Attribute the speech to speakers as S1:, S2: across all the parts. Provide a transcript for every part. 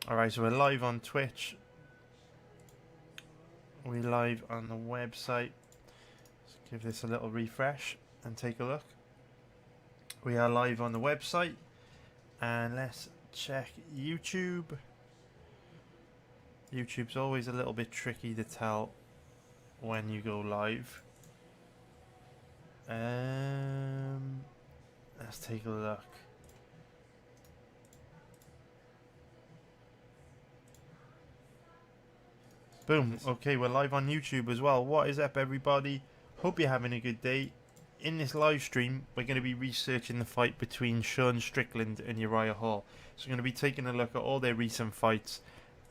S1: Alright, so we're live on Twitch. We're live on the website. Let's give this a little refresh and take a look. We are live on the website. And let's check YouTube. YouTube's always a little bit tricky to tell when you go live. Let's take a look. Boom. Okay, we're live on YouTube as well. What is up, everybody? Hope you're having a good day. In this live stream, we're going to be researching the fight between Sean Strickland and Uriah Hall. So we're going to be taking a look at all their recent fights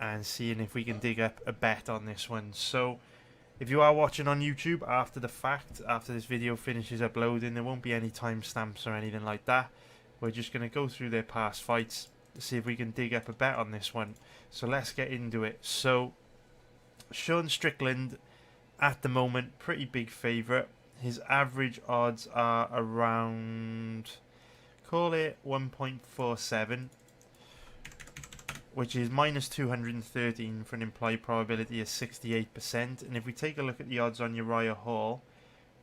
S1: and seeing if we can dig up a bet on this one. So if you are watching on YouTube after the fact, after this video finishes uploading, there won't be any timestamps or anything like that. We're just going to go through their past fights to see if we can dig up a bet on this one. So let's get into it. So Sean Strickland, at the moment, pretty big favourite. His average odds are around, call it 1.47, which is minus 213 for an implied probability of 68%. And if we take a look at the odds on Uriah Hall,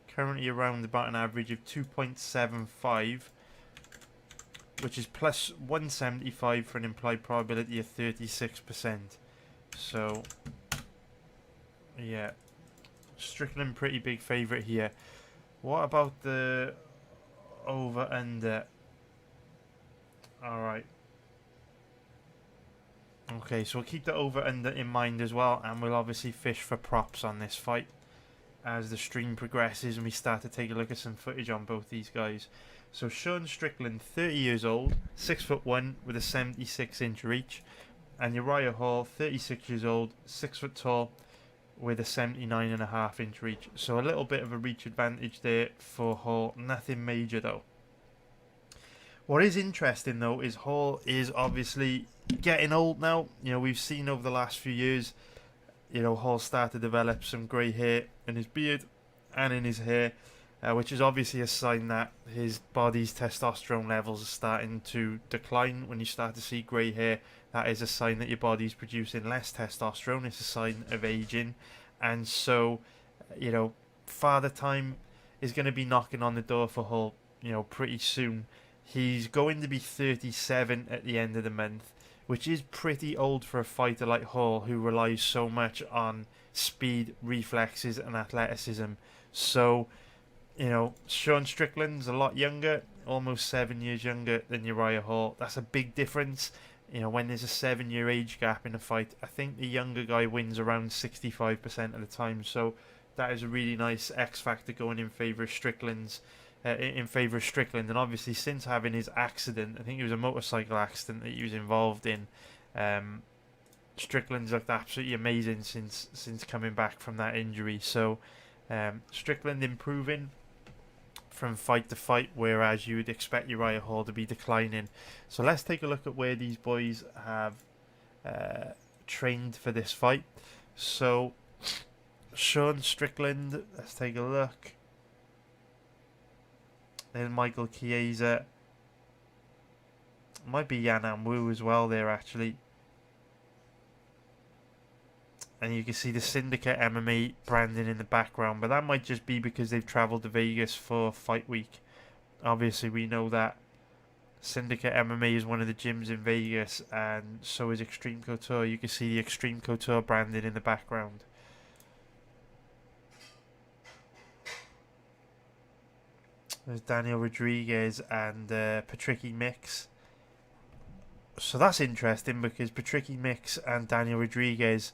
S1: currently around about an average of 2.75, which is plus 175 for an implied probability of 36%. So yeah, Strickland pretty big favourite here. What about the over under? Alright. Okay, so we'll keep the over under in mind as well, and we'll obviously fish for props on this fight as the stream progresses and we start to take a look at some footage on both these guys. So Sean Strickland, 30 years old, 6'1" with a 76-inch reach, and Uriah Hall, 36 years old, 6 foot tall, with a 79.5-inch reach. So a little bit of a reach advantage there for Hall. Nothing major though. What is interesting though is Hall is obviously getting old now. You know, we've seen over the last few years, you know, Hall start to develop some grey hair in his beard and in his hair, which is obviously a sign that his body's testosterone levels are starting to decline. When you start to see grey hair, that is a sign that your body's producing less testosterone. It's a sign of aging. And so, you know, father time is going to be knocking on the door for Hull, you know, pretty soon. He's going to be 37 at the end of the month, which is pretty old for a fighter like Hall, who relies so much on speed, reflexes and athleticism. So, you know, Sean Strickland's a lot younger, almost 7 years younger than Uriah Hall. That's a big difference. You know, when there's a 7-year age gap in a fight, I think the younger guy wins around 65% of the time. So that is a really nice X factor going in favour of Strickland's. In favour of Strickland, and obviously since having his accident, I think it was a motorcycle accident that he was involved in. Strickland's looked absolutely amazing since coming back from that injury. So Strickland improving from fight to fight, whereas you would expect Uriah Hall to be declining. So let's take a look at where these boys have trained for this fight. So Sean Strickland, let's take a look. Then Michael Chiesa. Might be Yan Wu as well there, actually. And you can see the Syndicate MMA branding in the background, but that might just be because they've travelled to Vegas for Fight Week. Obviously, we know that Syndicate MMA is one of the gyms in Vegas, and so is Extreme Couture. You can see the Extreme Couture branding in the background. There's Daniel Rodriguez and Patricky Mix. So that's interesting because Patricky Mix and Daniel Rodriguez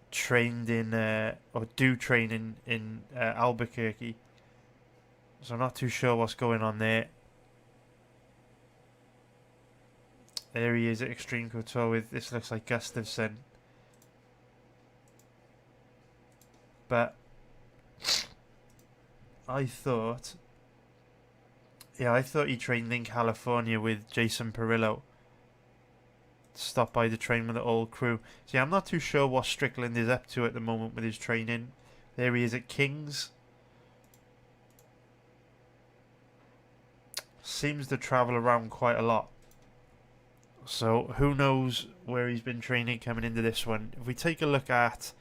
S1: trained in, or do train in Albuquerque. So I'm not too sure what's going on there. There he is at Extreme Couture with, this looks like Gustafsson. But I thought he trained in California with Jason Perillo. Stopped by to train with the old crew. See, I'm not too sure what Strickland is up to at the moment with his training. There he is at King's. Seems to travel around quite a lot. So who knows where he's been training coming into this one. If we take a look at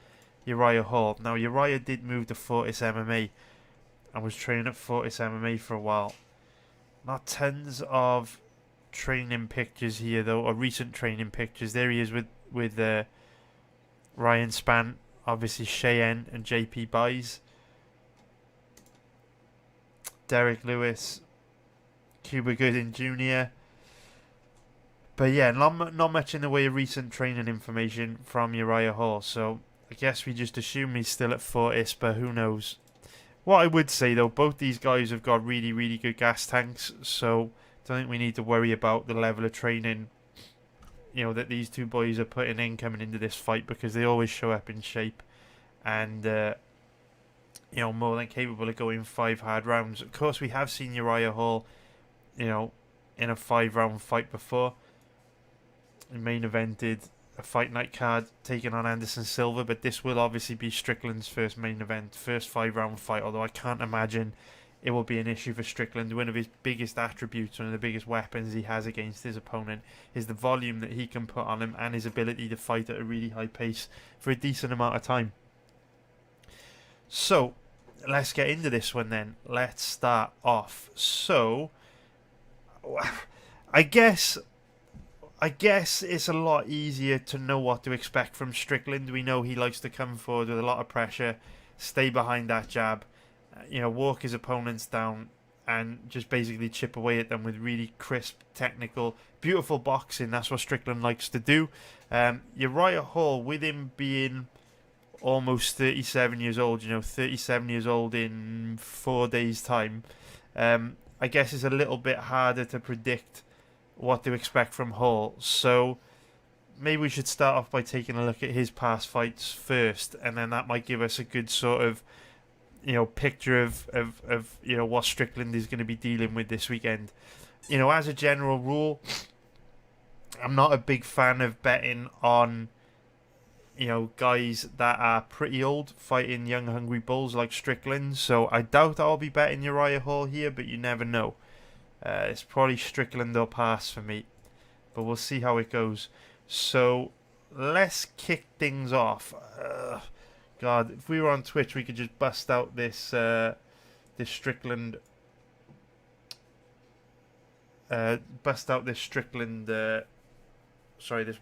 S1: Uriah Hall. Now, Uriah did move to Fortis MMA and was training at Fortis MMA for a while. Not tons of training pictures here, though, or recent training pictures. There he is with Ryan Spann, obviously Cheyenne and JP Buys. Derek Lewis, Cuba Gooding Jr. But yeah, not much in the way of recent training information from Uriah Hall. So I guess we just assume he's still at Fortis, but who knows. What I would say, though, both these guys have got really, really good gas tanks. So I don't think we need to worry about the level of training, that these two boys are putting in coming into this fight, because they always show up in shape. And more than capable of going 5 hard rounds. Of course, we have seen Uriah Hall, in a 5-round fight before. He main evented a fight night card taking on Anderson Silva, but this will obviously be Strickland's first main event, first 5-round fight, although I can't imagine it will be an issue for Strickland. One of his biggest attributes, one of the biggest weapons he has against his opponent, is the volume that he can put on him and his ability to fight at a really high pace for a decent amount of time. So, let's get into this one then. Let's start off. So, I guess it's a lot easier to know what to expect from Strickland. We know he likes to come forward with a lot of pressure, stay behind that jab, walk his opponents down and just basically chip away at them with really crisp, technical, beautiful boxing. That's what Strickland likes to do. Uriah Hall, with him being almost 37 years old, 37 years old in 4 days' time, I guess it's a little bit harder to predict what to expect from Hall. So maybe we should start off by taking a look at his past fights first, and then that might give us a good sort of picture of what Strickland is going to be dealing with this weekend. As a general rule, I'm not a big fan of betting on guys that are pretty old fighting young hungry bulls like Strickland, so I doubt I'll be betting Uriah Hall here, but you never know. It's probably Strickland or pass for me, but we'll see how it goes. So let's kick things off. God, if we were on Twitch, we could just bust out this Strickland. This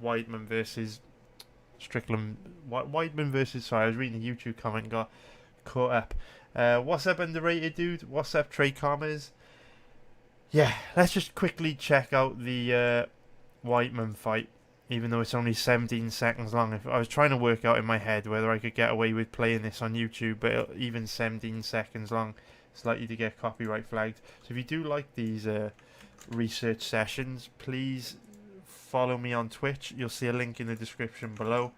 S1: Weidman versus Strickland. Weidman versus. Sorry, I was reading a YouTube comment, got caught up. What's up, underrated dude? What's up, Trey Commas? Yeah, let's just quickly check out the Weidman fight, even though it's only 17 seconds long. If I was trying to work out in my head whether I could get away with playing this on YouTube, but even 17 seconds long, it's likely to get copyright flagged. So if you do like these research sessions, please follow me on Twitch. You'll see a link in the description below,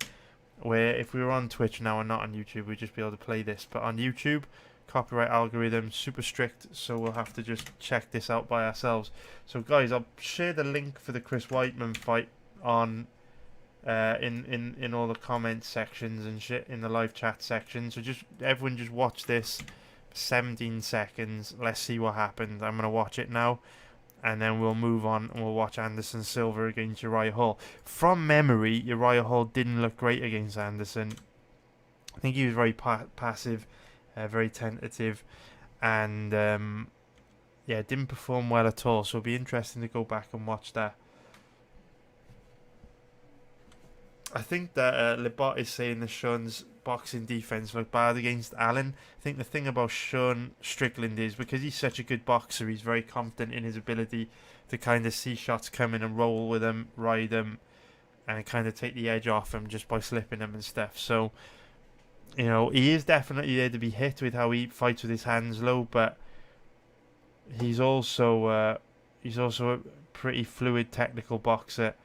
S1: where if we were on Twitch now and not on YouTube, we'd just be able to play this. But on YouTube, copyright algorithm super strict, so we'll have to just check this out by ourselves. So guys, I'll share the link for the Chris Weidman fight on in all the comment sections and shit in the live chat section. So just everyone just watch this. 17 seconds. Let's see what happens. I'm gonna watch it now, and then we'll move on and we'll watch Anderson Silva against Uriah Hall. From memory, Uriah Hall didn't look great against Anderson. I think he was very passive, very tentative, and didn't perform well at all. So it'll be interesting to go back and watch that. I think that Lebot is saying that Sean's boxing defense looked bad against Allen. I think the thing about Sean Strickland is, because he's such a good boxer, he's very confident in his ability to kind of see shots coming and roll with them, ride them, and kind of take the edge off him just by slipping them and stuff. So, he is definitely there to be hit with how he fights with his hands low, but he's also a pretty fluid technical boxer.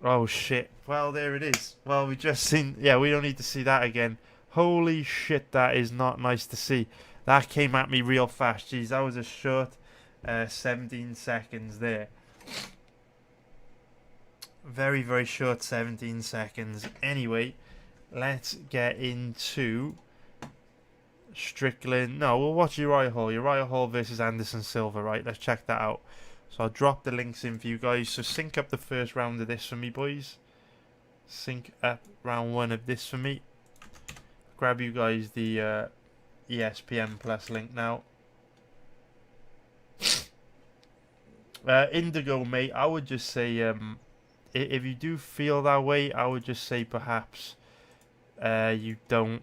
S1: Oh shit. Well, there it is. Well, we just seen... Yeah, we don't need to see that again. Holy shit, that is not nice to see. That came at me real fast. Jeez, that was a short 17 seconds there. Very, very short 17 seconds. Anyway, let's get into Strickland. No, we'll watch Uriah Hall. Uriah Hall versus Anderson Silva, right? Let's check that out. So I'll drop the links in for you guys. So sync up the first round of this for me, boys. Sync up round 1 of this for me. Grab you guys the ESPN Plus link now. Indigo, mate, I would just say, if you do feel that way, I would just say perhaps you don't.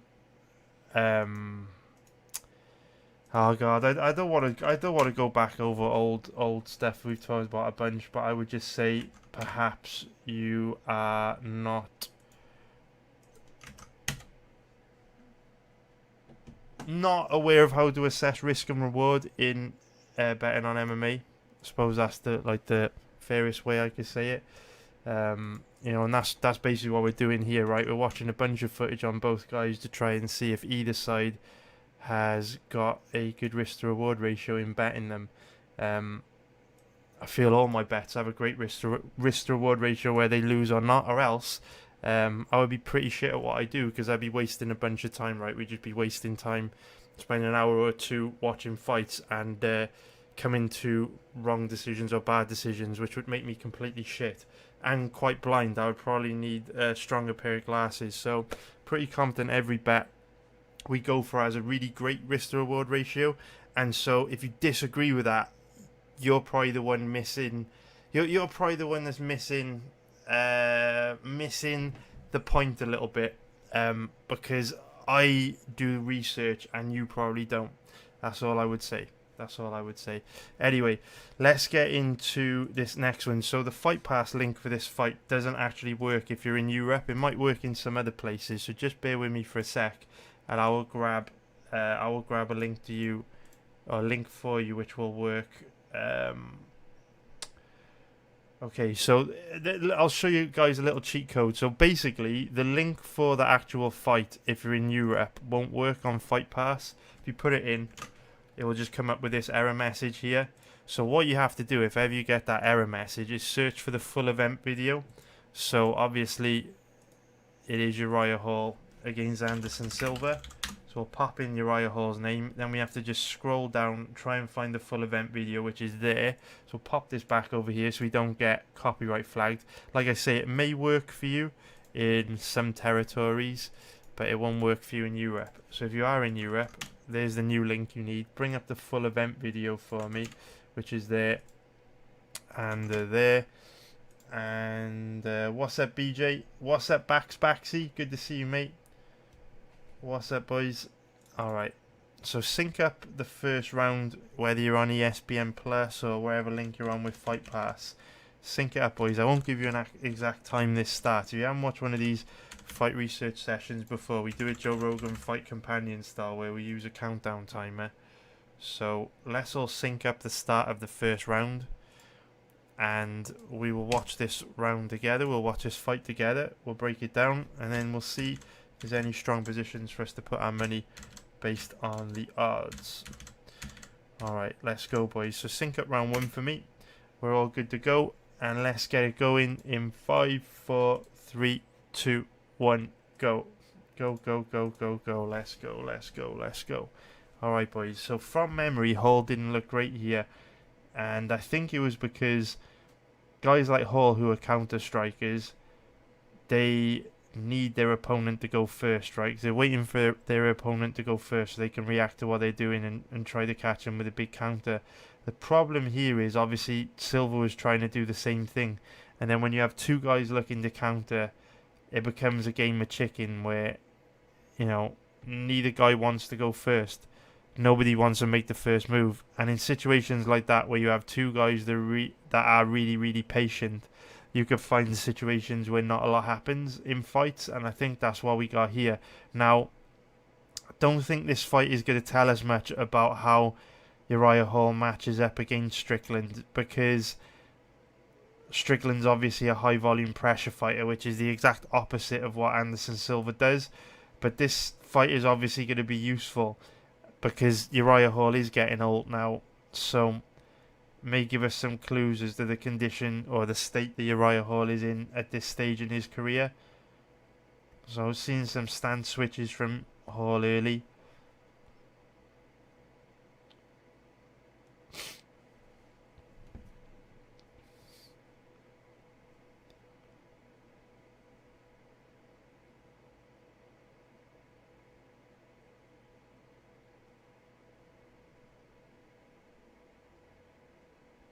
S1: Oh god, I don't want to go back over old stuff we've talked about a bunch, but I would just say perhaps you are not aware of how to assess risk and reward in betting on MMA. I suppose that's the fairest way I could say it. You know, and that's basically what we're doing here, right? We're watching a bunch of footage on both guys to try and see if either side has got a good risk to reward ratio in betting them. I feel all my bets have a great risk to reward ratio where they lose or not, or else I would be pretty shit at what I do, because I'd be wasting a bunch of time, right? We'd just be wasting time, spending an hour or two watching fights and coming to wrong decisions or bad decisions, which would make me completely shit and quite blind. I would probably need a stronger pair of glasses. So pretty confident every bet we go for has a really great risk to reward ratio. And so if you disagree with that, you're probably the one missing. You're probably the one that's missing the point a little bit, because I do research and you probably don't. That's all I would say. Anyway, let's get into this next one. So the Fight Pass link for this fight doesn't actually work if you're in Europe. It might work in some other places, so just bear with me for a sec, and I will grab a link to you, or a link for you, which will work. Okay, so I'll show you guys a little cheat code. So basically, the link for the actual fight, if you're in Europe, won't work on Fight Pass. If you put it in, it will just come up with this error message here. So what you have to do, if ever you get that error message, is search for the full event video. So obviously, it is Uriah Hall against Anderson Silva. So we'll pop in Uriah Hall's name. Then we have to just scroll down, try and find the full event video, which is there. So we'll pop this back over here so we don't get copyright flagged. Like I say, it may work for you in some territories, but it won't work for you in Europe. So if you are in Europe, there's the new link you need. Bring up the full event video for me, which is there. And there. And what's up, BJ? What's up, Baxy? Good to see you, mate. What's up, boys? Alright, so sync up the first round, whether you're on ESPN Plus or wherever link you're on with Fight Pass. Sync it up, boys. I won't give you an exact time this starts. If you haven't watched one of these fight research sessions before, we do it Joe Rogan Fight Companion style, where we use a countdown timer. So let's all sync up the start of the first round, and we will watch this round together. We'll watch this fight together. We'll break it down, and then we'll see if there's any strong positions for us to put our money based on the odds. Alright, let's go, boys. So sync up round 1 for me. We're all good to go, and let's get it going in 5, 4, 3, 2, 1, go. Go, go, go, go, go. Let's go, let's go, let's go. Alright, boys. So from memory, Hall didn't look great here, and I think it was because guys like Hall, who are counter strikers, they need their opponent to go first, right? 'Cause they're waiting for their opponent to go first so they can react to what they're doing and try to catch them with a big counter. The problem here is obviously Silva was trying to do the same thing, and then when you have two guys looking to counter, it becomes a game of chicken where, you know, neither guy wants to go first. Nobody wants to make the first move, and in situations like that where you have two guys that are really, really patient, you could find situations where not a lot happens in fights, and I think that's what we got here. Now, I don't think this fight is going to tell us much about how Uriah Hall matches up against Strickland, because Strickland's obviously a high volume pressure fighter, which is the exact opposite of what Anderson Silva does. But this fight is obviously going to be useful because Uriah Hall is getting old now, so may give us some clues as to the condition or the state that Uriah Hall is in at this stage in his career. So I've seen some stance switches from Hall early.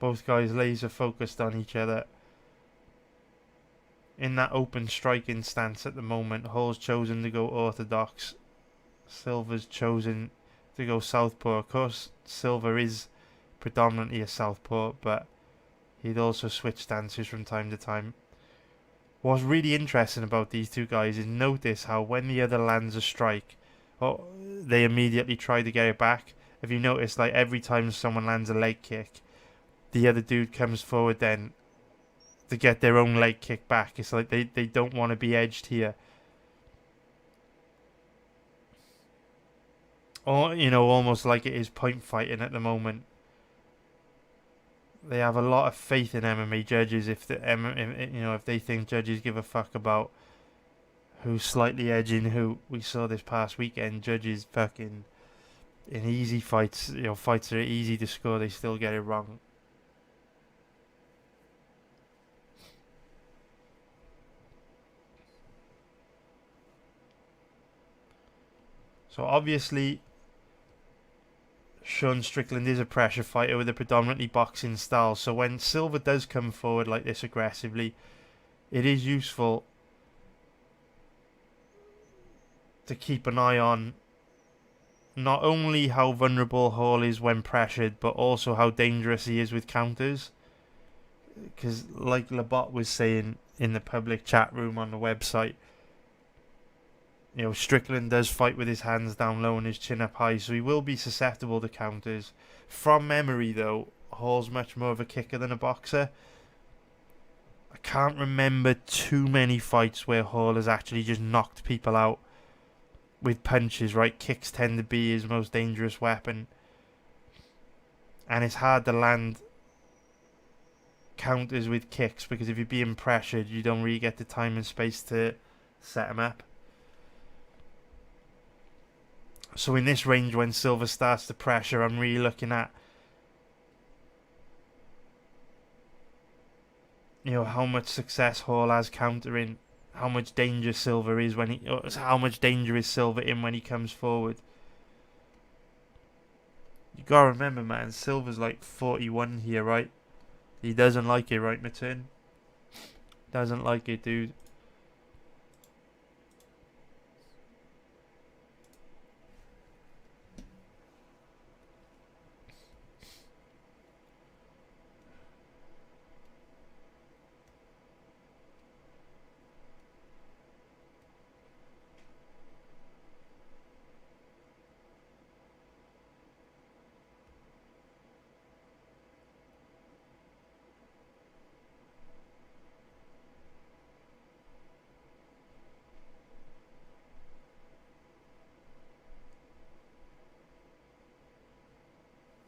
S1: Both guys laser focused on each other. In that open striking stance at the moment, Hall's chosen to go orthodox. Silver's chosen to go southpaw. Of course, Silver is predominantly a southpaw, but he'd also switch stances from time to time. What's really interesting about these two guys is notice how when the other lands a strike, they immediately try to get it back. If you notice, like every time someone lands a leg kick, the other dude comes forward then to get their own leg kick back. It's like they don't want to be edged here. Or, almost like it is point fighting at the moment. They have a lot of faith in MMA judges if they think judges give a fuck about who's slightly edging who. We saw this past weekend, judges fucking in easy fights, fights that are easy to score, they still get it wrong. So obviously, Sean Strickland is a pressure fighter with a predominantly boxing style. So when Silver does come forward like this aggressively, it is useful to keep an eye on not only how vulnerable Hall is when pressured, but also how dangerous he is with counters. Because like Labot was saying in the public chat room on the website, Strickland does fight with his hands down low and his chin up high, so he will be susceptible to counters. From memory, though, Hall's much more of a kicker than a boxer. I can't remember too many fights where Hall has actually just knocked people out with punches, right? Kicks tend to be his most dangerous weapon. And it's hard to land counters with kicks, because if you're being pressured, you don't really get the time and space to set them up. So in this range, when Silver starts to pressure, I'm really looking at how much success Hall has countering, how much danger Silver is how much danger is Silver in when he comes forward. You gotta remember, man, Silver's like 41 here, right? He doesn't like it, right, Matern? Doesn't like it, dude.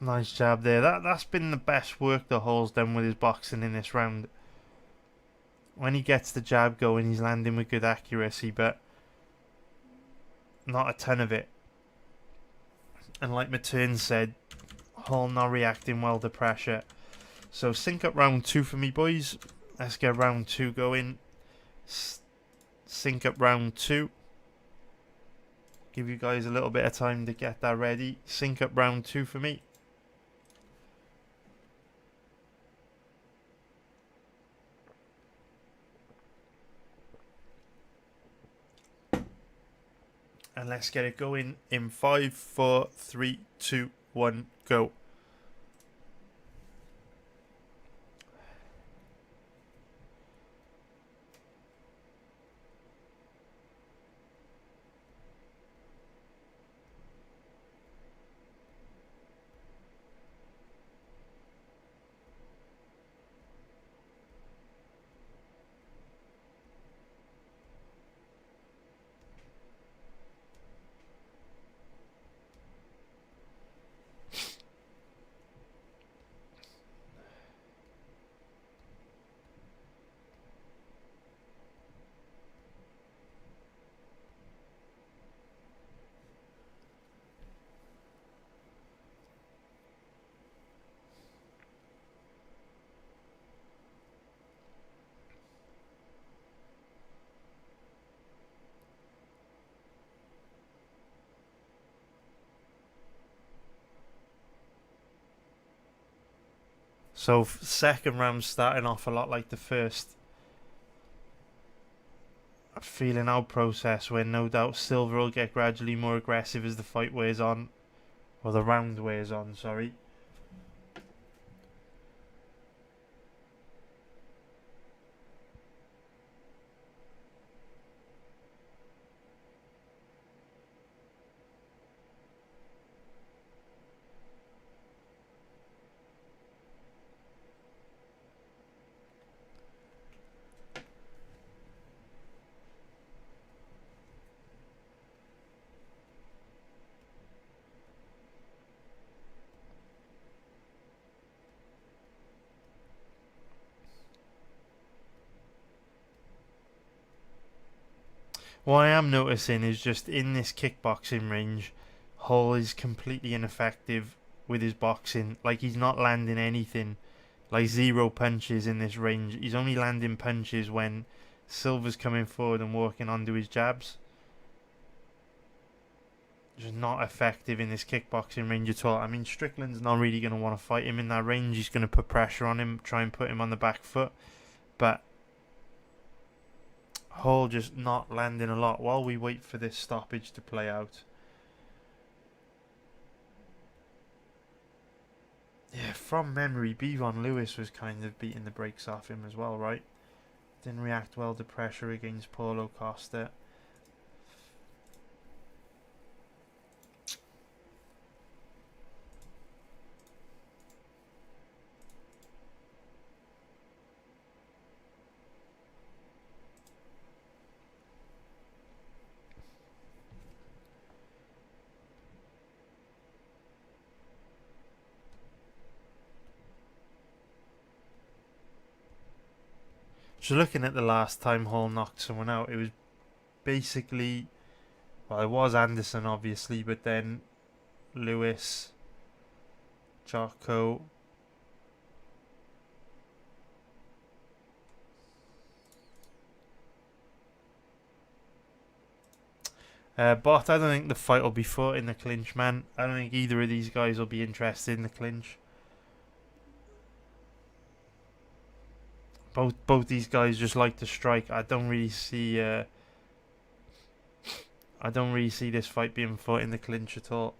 S1: Nice jab there. That's been the best work that Hall's done with his boxing in this round. When he gets the jab going, he's landing with good accuracy, but not a ton of it. And like Matern said, Hall not reacting well to pressure. So sync up round 2 for me, boys. Let's get round 2 going. Sync up round 2. Give you guys a little bit of time to get that ready. Sync up round 2 for me. And let's get it going in 5, 4, 3, 2, 1, go. So second round starting off a lot like the first. Feeling out process where no doubt Silver will get gradually more aggressive as the fight wears on. Or the round wears on, sorry. What I am noticing is just in this kickboxing range, Hall is completely ineffective with his boxing. Like, he's not landing anything. Like, zero punches in this range. He's only landing punches when Silver's coming forward and working onto his jabs. Just not effective in this kickboxing range at all. I mean, Strickland's not really going to want to fight him in that range. He's going to put pressure on him, try and put him on the back foot. But Hall just not landing a lot while we wait for this stoppage to play out. Yeah, from memory, Bevon Lewis was kind of beating the brakes off him as well, right? Didn't react well to pressure against Paulo Costa. So looking at the last time Hall knocked someone out, it was basically, well, it was Anderson obviously, but then Lewis, Jocko, Bot. I don't think the fight will be fought in the clinch, man. I don't think either of these guys will be interested in the clinch. Both these guys just like to strike. I don't really see this fight being fought in the clinch at all.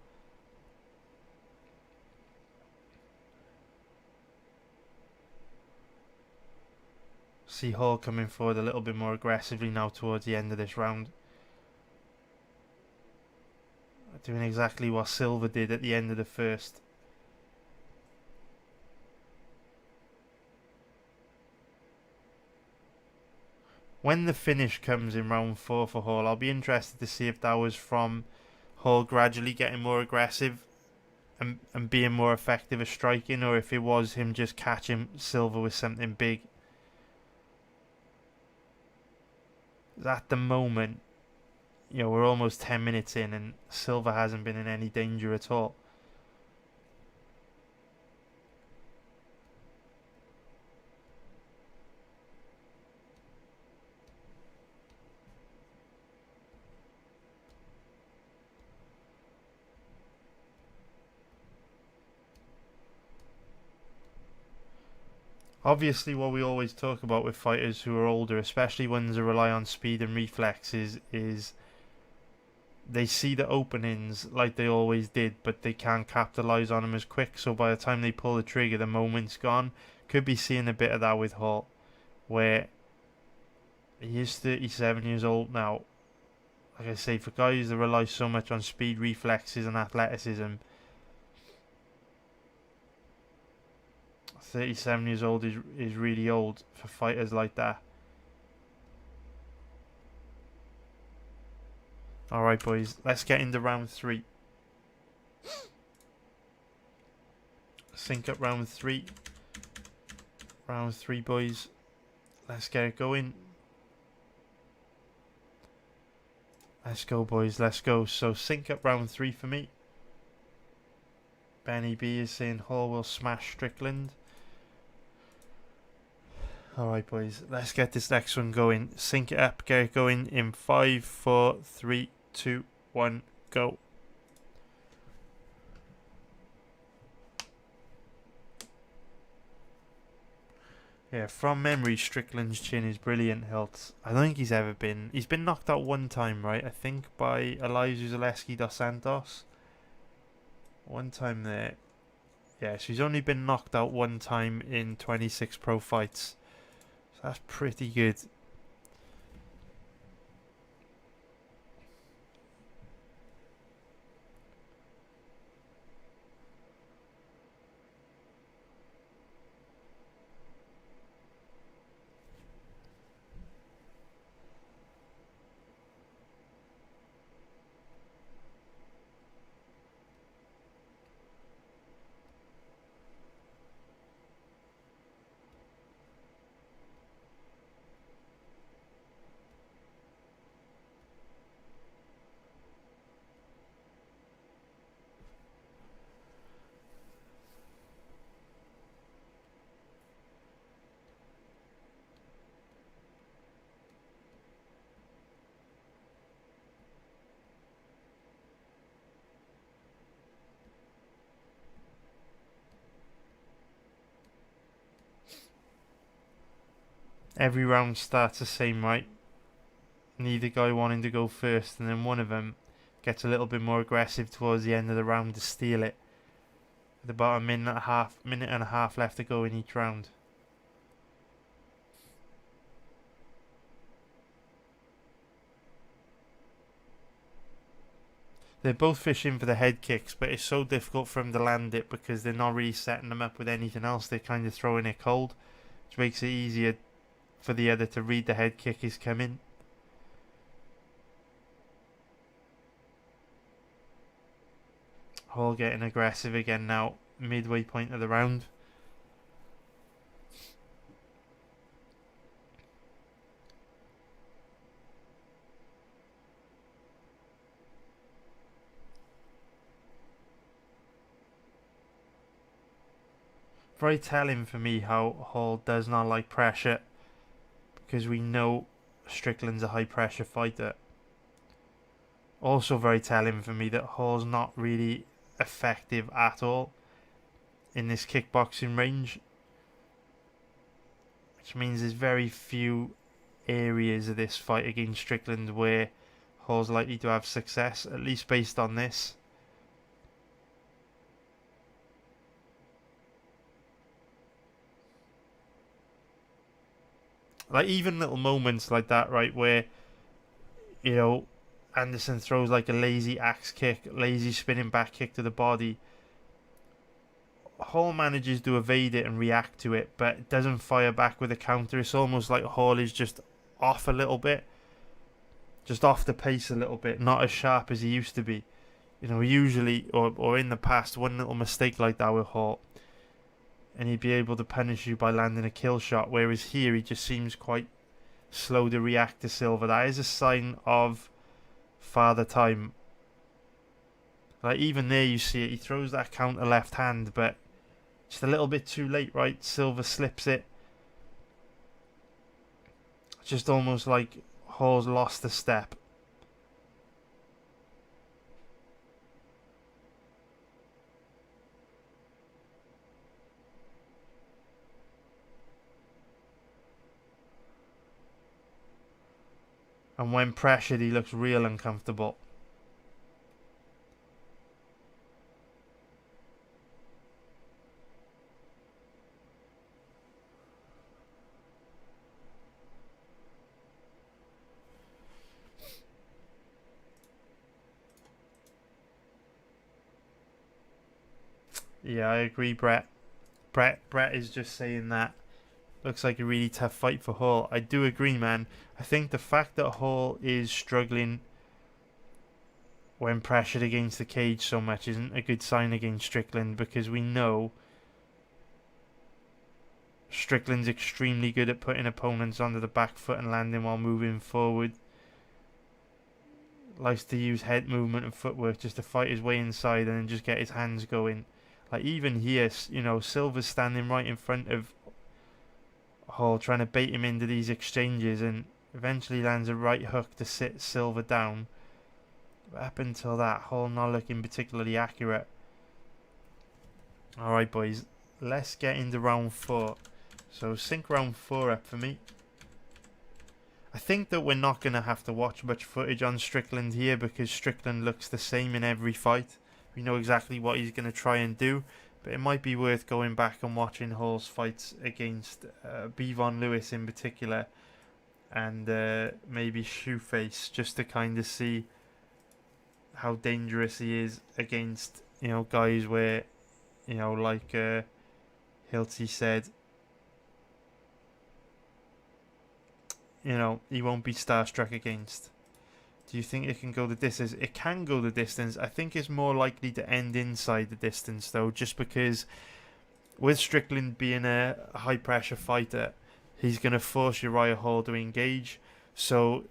S1: See Hall coming forward a little bit more aggressively now towards the end of this round. Doing exactly what Silver did at the end of the first. When the finish comes in round 4 for Hall, I'll be interested to see if that was from Hall gradually getting more aggressive and being more effective at striking, or if it was him just catching Silver with something big. At the moment, you know, we're almost 10 minutes in and Silver hasn't been in any danger at all. Obviously, what we always talk about with fighters who are older, especially ones that rely on speed and reflexes, is they see the openings like they always did, but they can't capitalise on them as quick. So by the time they pull the trigger, the moment's gone. Could be seeing a bit of that with Hall, where he is 37 years old now. Like I say, for guys that rely so much on speed, reflexes and athleticism, 37 years old is really old for fighters like that. Alright boys, let's get into round 3. Sync up round 3. Round 3 boys. Let's get it going. Let's go boys, let's go. So sync up round 3 for me. Benny B is saying Hall will smash Strickland. Alright boys, let's get this next one going. Sync it up, get it going in 5, 4, 3, 2, 1, go. Yeah, from memory, Strickland's chin is brilliant hilt. I don't think he's ever been... He's been knocked out one time, right? I think by Elijah Zaleski dos Santos. One time there. Yeah, so he's only been knocked out one time in 26 pro fights. So that's pretty good. Every round starts the same, right? Neither guy wanting to go first, and then one of them gets a little bit more aggressive towards the end of the round to steal it. With about a minute and a half left to go in each round. They're both fishing for the head kicks, but it's so difficult for them to land it because they're not really setting them up with anything else. They're kind of throwing it cold, which makes it easier for the other to read the head kick is coming. Hall getting aggressive again now, midway point of the round. Very telling for me how Hall does not like pressure, because we know Strickland's a high pressure fighter. Also very telling for me that Hall's not really effective at all in this kickboxing range, which means there's very few areas of this fight against Strickland where Hall's likely to have success, at least based on this. Like, even little moments like that, right, where, you know, Anderson throws like a lazy axe kick, lazy spinning back kick to the body. Hall manages to evade it and react to it, but doesn't fire back with a counter. It's almost like Hall is just off a little bit, just off the pace a little bit, not as sharp as he used to be. You know, usually, or in the past, one little mistake like that with Hall, and he'd be able to punish you by landing a kill shot, whereas here he just seems quite slow to react to Silva. That is a sign of father time. Like, even there you see it, he throws that counter left hand, but just a little bit too late, right? Silva slips it. Just almost like Hall's lost a step. And when pressured, he looks real uncomfortable. Yeah, I agree, Brett. Brett is just saying that. Looks like a really tough fight for Hall. I do agree, man. I think the fact that Hall is struggling when pressured against the cage so much isn't a good sign against Strickland, because we know Strickland's extremely good at putting opponents onto the back foot and landing while moving forward. Likes to use head movement and footwork just to fight his way inside and then just get his hands going. Like, even here, you know, Silva's standing right in front of Hall, trying to bait him into these exchanges, and eventually lands a right hook to sit Silva down. But up until that, Hall not looking particularly accurate. Alright, boys, let's get into round 4. So sync round 4 up for me. I think that we're not going to have to watch much footage on Strickland here because Strickland looks the same in every fight. We know exactly what he's going to try and do, but it might be worth going back and watching Hall's fights against Bevon Lewis in particular, and maybe Shoeface, just to kind of see how dangerous he is against, you know, guys where, you know, like Hilty said, you know, he won't be starstruck against. Do you think it can go the distance? It can go the distance. I think it's more likely to end inside the distance, though, just because with Strickland being a high-pressure fighter, he's going to force Uriah Hall to engage. So,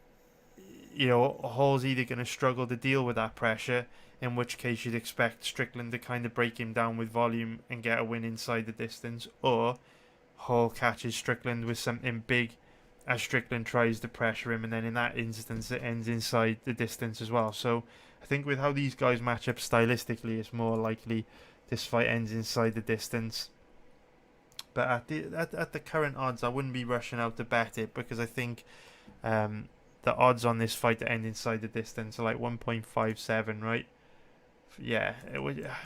S1: you know, Hall's either going to struggle to deal with that pressure, in which case you'd expect Strickland to kind of break him down with volume and get a win inside the distance, or Hall catches Strickland with something big as Strickland tries to pressure him, and then in that instance it ends inside the distance as well. So I think with how these guys match up stylistically, it's more likely this fight ends inside the distance. But at the current odds, I wouldn't be rushing out to bet it, because I think the odds on this fight to end inside the distance are like 1.57, right? Yeah,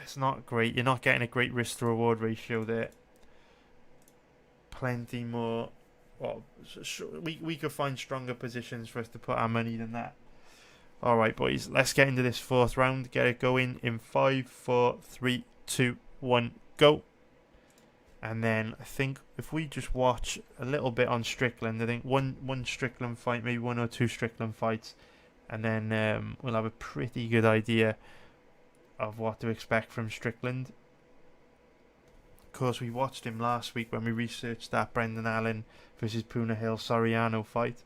S1: it's not great. You're not getting a great risk to reward ratio there. Plenty more. Well, we could find stronger positions for us to put our money than that. Alright, boys, let's get into this fourth round. Get it going in 5, 4, 3, 2, 1, go. And then I think if we just watch a little bit on Strickland, I think one Strickland fight, maybe 1 or 2 Strickland fights, and then we'll have a pretty good idea of what to expect from Strickland. Of course, we watched him last week when we researched that Brendan Allen versus Punahele Soriano fight.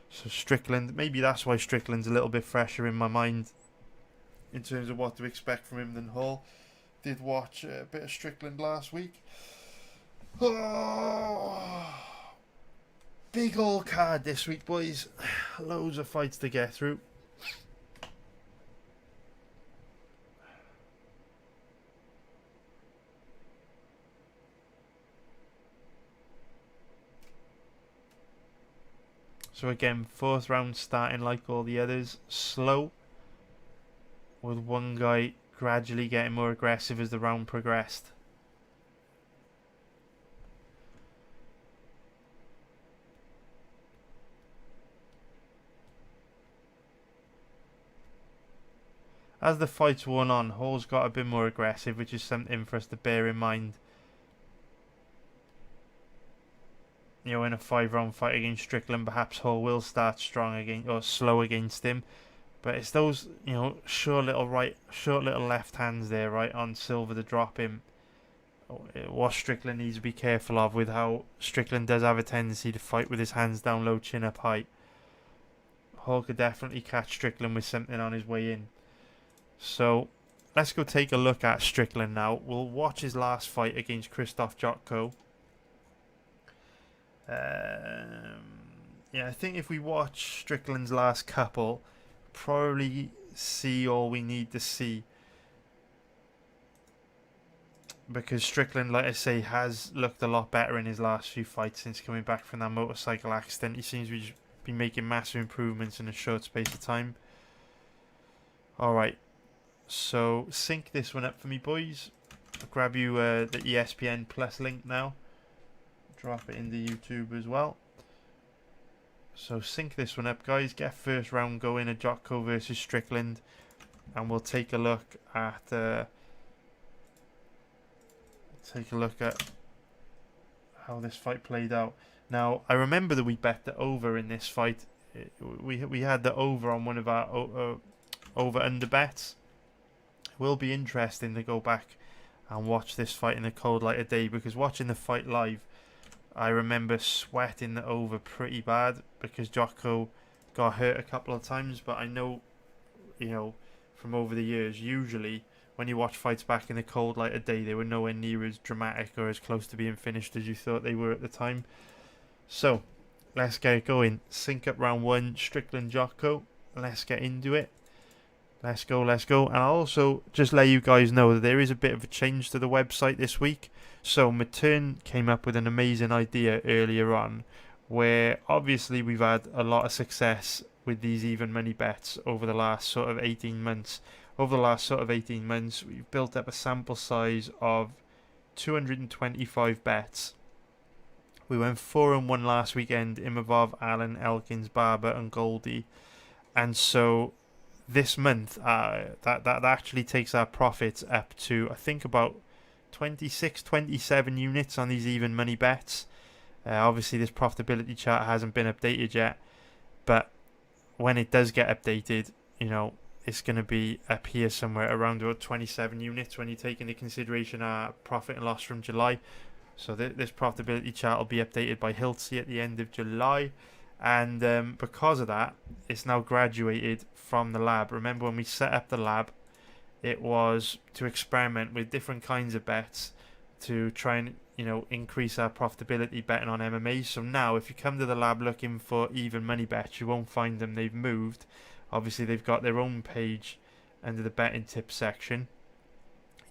S1: So Strickland, maybe that's why Strickland's a little bit fresher in my mind in terms of what to expect from him than Hall. Did watch a bit of Strickland last week. Oh, big old card this week, boys. Loads of fights to get through. So again, fourth round starting like all the others, slow, with one guy gradually getting more aggressive as the round progressed. As the fight's worn on, Hall's got a bit more aggressive, which is something for us to bear in mind. You know, in a 5-round fight against Strickland, perhaps Hall will start strong against, or slow against him. But it's those, you know, short little left hands there, right, on Silva to drop him. What Strickland needs to be careful of, with how Strickland does have a tendency to fight with his hands down low, chin up high. Hall could definitely catch Strickland with something on his way in. So let's go take a look at Strickland now. We'll watch his last fight against Krzysztof Jotko. Yeah, I think if we watch Strickland's last couple, probably see all we need to see, because Strickland, like I say, has looked a lot better in his last few fights since coming back from that motorcycle accident. He seems to be making massive improvements in a short space of time. Alright, so sync this one up for me, boys. I'll grab you the ESPN Plus link now. Drop it into YouTube as well. So sync this one up, guys. Get first round going at Jotko versus Strickland, and we'll take a look at how this fight played out. Now, I remember that we bet the over in this fight. We had the over on one of our over under bets. It will be interesting to go back and watch this fight in the cold light of day, because watching the fight live, I remember sweating the over pretty bad because Jotko got hurt a couple of times. But I know, you know, from over the years, usually when you watch fights back in the cold light of day, they were nowhere near as dramatic or as close to being finished as you thought they were at the time. So let's get it going. Sync up round 1, Strickland Jotko. Let's get into it. Let's go, let's go. And I'll also just let you guys know that there is a bit of a change to the website this week. So Matern came up with an amazing idea earlier on, where obviously we've had a lot of success with these even money bets over the last sort of 18 months. Over the last sort of 18 months, we've built up a sample size of 225 bets. We went 4-1 last weekend in Imavov, Allen, Elkins, Barber and Goldie. And so this month, that actually takes our profits up to, I think, about 26, 27 units on these even money bets. Obviously, this profitability chart hasn't been updated yet, but when it does get updated, you know, it's going to be up here somewhere around about 27 units when you take into consideration our profit and loss from July. So this profitability chart will be updated by Hiltzy at the end of July. And because of that, it's now graduated from the lab. Remember, when we set up the lab, it was to experiment with different kinds of bets to try and, you know, increase our profitability betting on MMA. So now, if you come to the lab looking for even money bets, you won't find them. They've moved. Obviously, they've got their own page under the betting tips section.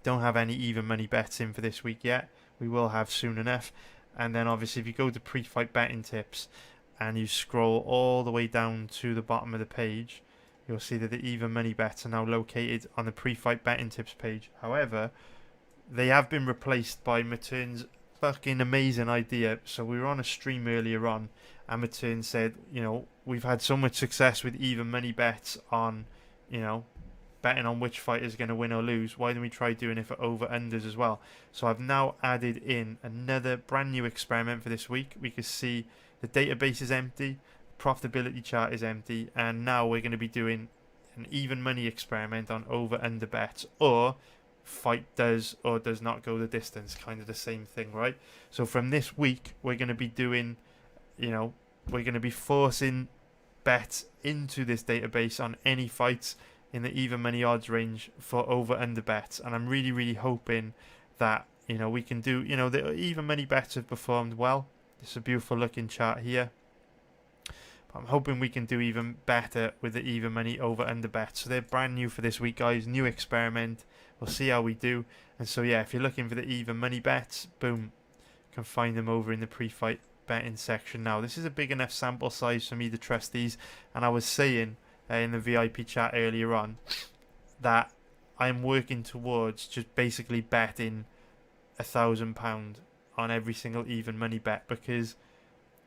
S1: Don't have any even money bets in for this week yet. We will have soon enough. And then obviously, if you go to pre-fight betting tips and you scroll all the way down to the bottom of the page, you'll see that the even money bets are now located on the pre-fight betting tips page. However, they have been replaced by Matern's fucking amazing idea. So we were on a stream earlier on, and Matern said, you know, we've had so much success with even money bets on, you know, betting on which fighter is going to win or lose. Why don't we try doing it for over-unders as well? So I've now added in another brand new experiment for this week. We can see the database is empty, profitability chart is empty, and now we're going to be doing an even money experiment on over-under bets, or fight does or does not go the distance, kind of the same thing, right? So from this week, we're going to be doing, you know, we're going to be forcing bets into this database on any fights in the even money odds range for over-under bets, and I'm really, really hoping that, you know, we can do, you know, the even money bets have performed well. It's a beautiful looking chart here. But I'm hoping we can do even better with the even money over-under bets. So they're brand new for this week, guys. New experiment. We'll see how we do. And so, yeah, if you're looking for the even money bets, boom, you can find them over in the pre-fight betting section now. This is a big enough sample size for me to trust these. And I was saying in the VIP chat earlier on that I'm working towards just basically betting £1,000 on every single even money bet, because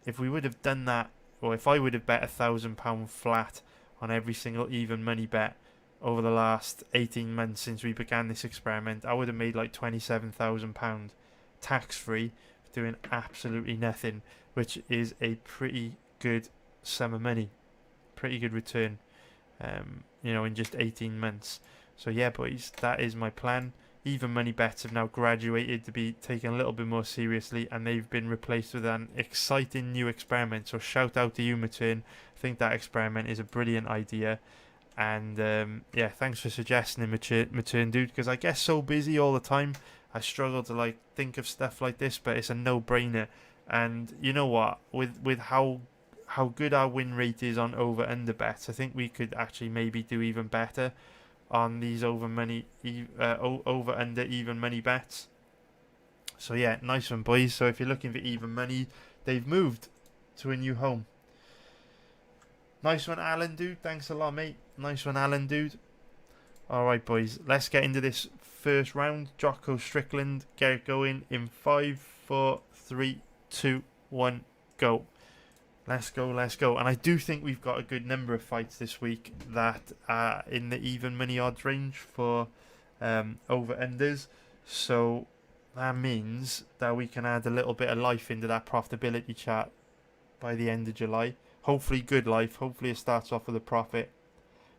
S1: if we would have done that, or if I would have bet £1,000 flat on every single even money bet over the last 18 months since we began this experiment, I would have made like £27,000 tax free for doing absolutely nothing, which is a pretty good sum of money, pretty good return, you know, in just 18 months. So yeah, boys, that is my plan. Even money bets have now graduated to be taken a little bit more seriously, and they've been replaced with an exciting new experiment. So shout out to you, Matern. I think that experiment is a brilliant idea. And yeah, thanks for suggesting it, Matern, dude, because I get so busy all the time, I struggle to like think of stuff like this, but it's a no-brainer. And you know what, with how good our win rate is on over-under bets, I think we could actually maybe do even better on these over under even money bets. So yeah, nice one, boys. So if you're looking for even money, they've moved to a new home. Nice one, Alan, dude. Thanks a lot, mate. Nice one, Alan, dude. Alright, boys, let's get into this first round. Jocko Strickland, get it going in 5, 4, 3, 2, 1, go. Let's go, let's go. And I do think we've got a good number of fights this week that are in the even money odds range for over-unders. So that means that we can add a little bit of life into that profitability chart by the end of July. Hopefully good life. Hopefully it starts off with a profit.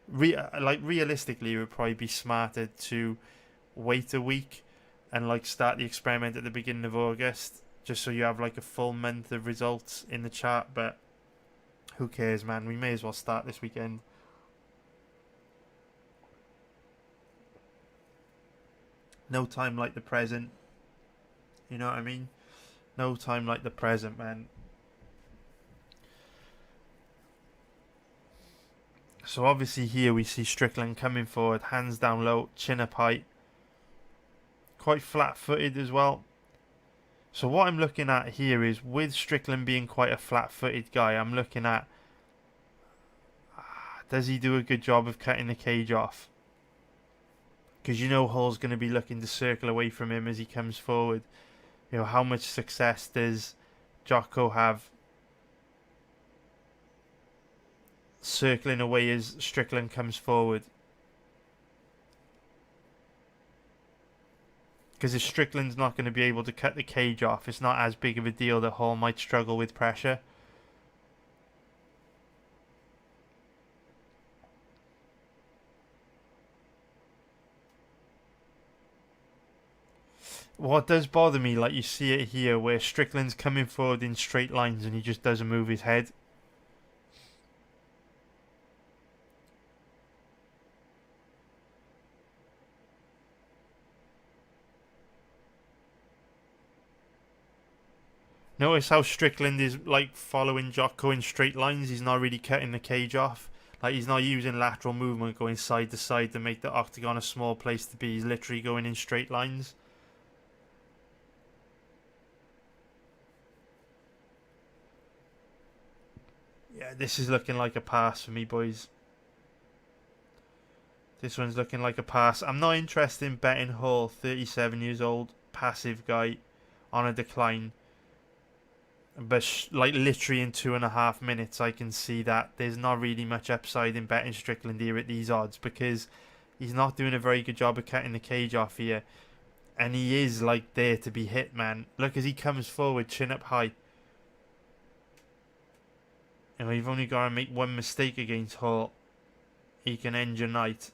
S1: Realistically, it would probably be smarter to wait a week and like start the experiment at the beginning of August, just so you have like a full month of results in the chart. But who cares, man? We may as well start this weekend. No time like the present. You know what I mean? No time like the present, man. So obviously here we see Strickland coming forward, hands down low, chin up high. Quite flat-footed as well. So what I'm looking at here is, with Strickland being quite a flat-footed guy, I'm looking at, does he do a good job of cutting the cage off? Because you know Hall's going to be looking to circle away from him as he comes forward. You know, how much success does Jocko have circling away as Strickland comes forward? Because if Strickland's not going to be able to cut the cage off, it's not as big of a deal that Hall might struggle with pressure. What does bother me, like you see it here, where Strickland's coming forward in straight lines and he just doesn't move his head. Notice how Strickland is like following Jocko in straight lines. He's not really cutting the cage off. Like, he's not using lateral movement going side to side to make the octagon a small place to be. He's literally going in straight lines. Yeah, this is looking like a pass for me, boys. This one's looking like a pass. I'm not interested in betting Hall, 37 years old, passive guy, on a decline. But like literally in 2.5 minutes, I can see that there's not really much upside in betting Strickland here at these odds, because he's not doing a very good job of cutting the cage off here. And he is like there to be hit, man. Look as he comes forward, chin up high. You know, you've only got to make one mistake against Hall. He can end your night.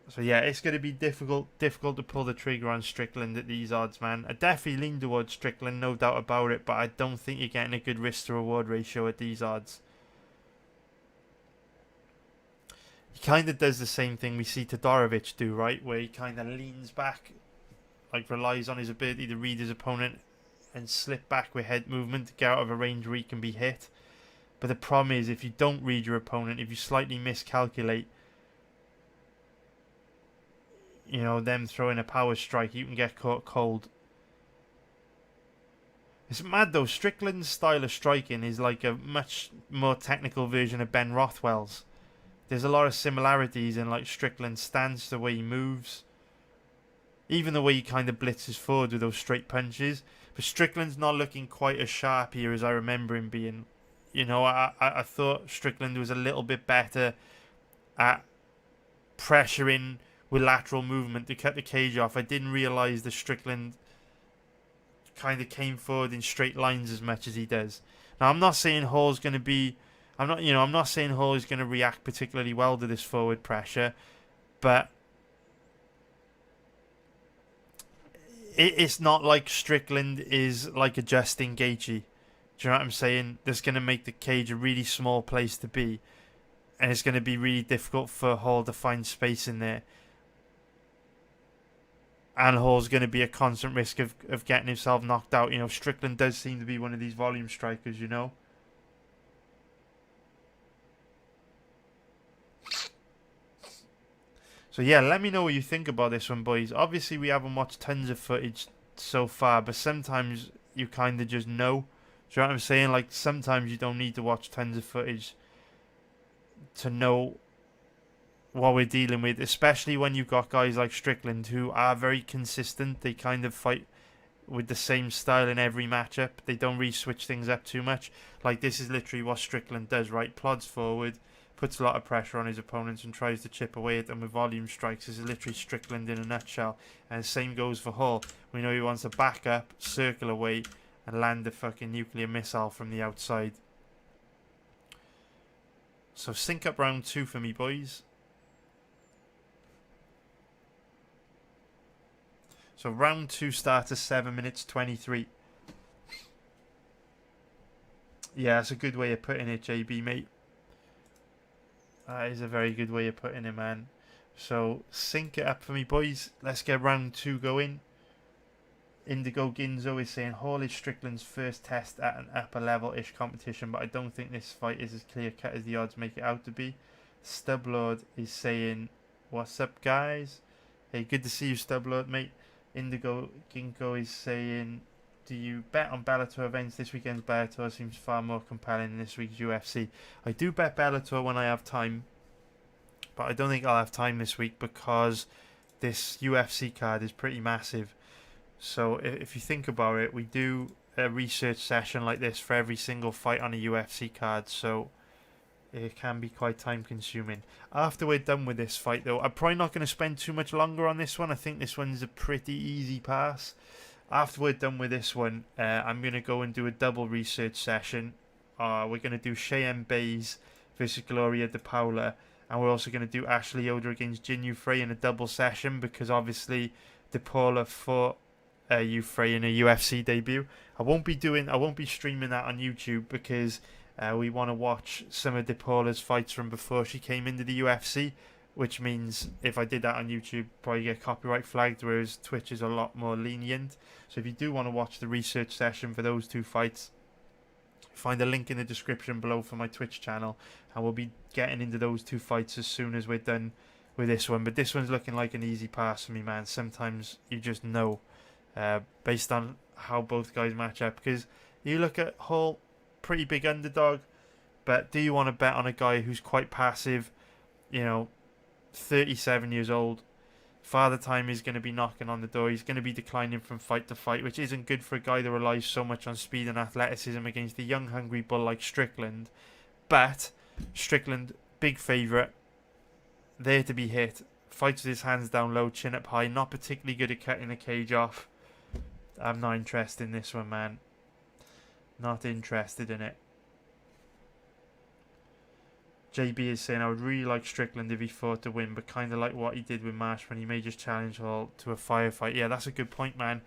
S1: So yeah, it's going to be difficult to pull the trigger on Strickland at these odds, man. I definitely lean towards Strickland, no doubt about it, but I don't think you're getting a good risk to reward ratio at these odds. He kind of does the same thing we see Todorovic do, right? Where he kind of leans back, like relies on his ability to read his opponent and slip back with head movement to get out of a range where he can be hit. But the problem is, if you don't read your opponent, if you slightly miscalculate, you know, them throwing a power strike, you can get caught cold. It's mad though, Strickland's style of striking is like a much more technical version of Ben Rothwell's. There's a lot of similarities in like Strickland's stance, the way he moves, even the way he kind of blitzes forward with those straight punches. But Strickland's not looking quite as sharp here as I remember him being. You know, I thought Strickland was a little bit better at pressuring with lateral movement to cut the cage off. I didn't realise that Strickland kind of came forward in straight lines as much as he does. Now, I'm not saying Hall's going to be... I'm not saying Hall is going to react particularly well to this forward pressure, but it's not like Strickland is like adjusting Gaethje. Do you know what I'm saying? That's going to make the cage a really small place to be, and it's going to be really difficult for Hall to find space in there. And Hall's going to be a constant risk of getting himself knocked out. You know, Strickland does seem to be one of these volume strikers, you know. So yeah, let me know what you think about this one, boys. Obviously, we haven't watched tons of footage so far, but sometimes you kind of just know. Do you know what I'm saying? Like, sometimes you don't need to watch tons of footage to know what we're dealing with, especially when you've got guys like Strickland who are very consistent. They kind of fight with the same style in every matchup. They don't really switch things up too much. Like, this is literally what Strickland does, right? Plods forward, puts a lot of pressure on his opponents and tries to chip away at them with volume strikes. This is literally Strickland in a nutshell. And the same goes for Hall. We know he wants to back up, circle away, and land a fucking nuclear missile from the outside. So sync up round 2 for me, boys. So round 2 starts at 7 minutes 23. Yeah, that's a good way of putting it, JB, mate. That is a very good way of putting it, man. So sync it up for me, boys. Let's get round 2 going. Indigo Ginzo is saying Hall is Strickland's first test at an upper level-ish competition, but I don't think this fight is as clear-cut as the odds make it out to be. Stublord is saying, what's up, guys? Hey, good to see you, Stublord, mate. Indigo Ginkgo is saying, do you bet on Bellator events? This weekend's Bellator seems far more compelling than this week's UFC. I do bet Bellator when I have time, but I don't think I'll have time this week because this UFC card is pretty massive. So if you think about it, we do a research session like this for every single fight on a UFC card, so it can be quite time consuming. After we're done with this fight though, I'm probably not going to spend too much longer on this one. I think this one's a pretty easy pass. After we're done with this one, I'm going to go and do a double research session. We're going to do Cheyenne Bays versus Gloria De Paula, and we're also going to do Ashley Yoder against Jin Yufrey in a double session, because obviously De Paula fought Yufrey in a UFC debut. I won't be streaming that on YouTube because we want to watch some of De Paula's fights from before she came into the UFC, which means if I did that on YouTube, probably get copyright flagged, whereas Twitch is a lot more lenient. So if you do want to watch the research session for those two fights, find a link in the description below for my Twitch channel, and we'll be getting into those two fights as soon as we're done with this one. But this one's looking like an easy pass for me, man. Sometimes you just know, based on how both guys match up, because you look at Hall, pretty big underdog, but do you want to bet on a guy who's quite passive, 37 years old? Father time is going to be knocking on the door. He's going to be declining from fight to fight, which isn't good for a guy that relies so much on speed and athleticism against a young, hungry bull like Strickland. But Strickland, big favourite, there to be hit. Fights with his hands down low, chin up high, not particularly good at cutting the cage off. I'm not interested in this one, man. Not interested in it. JB is saying, I would really like Strickland if he fought to win, but kind of like what he did with Marshman. He may just challenge Hall to a firefight. Yeah, that's a good point, man.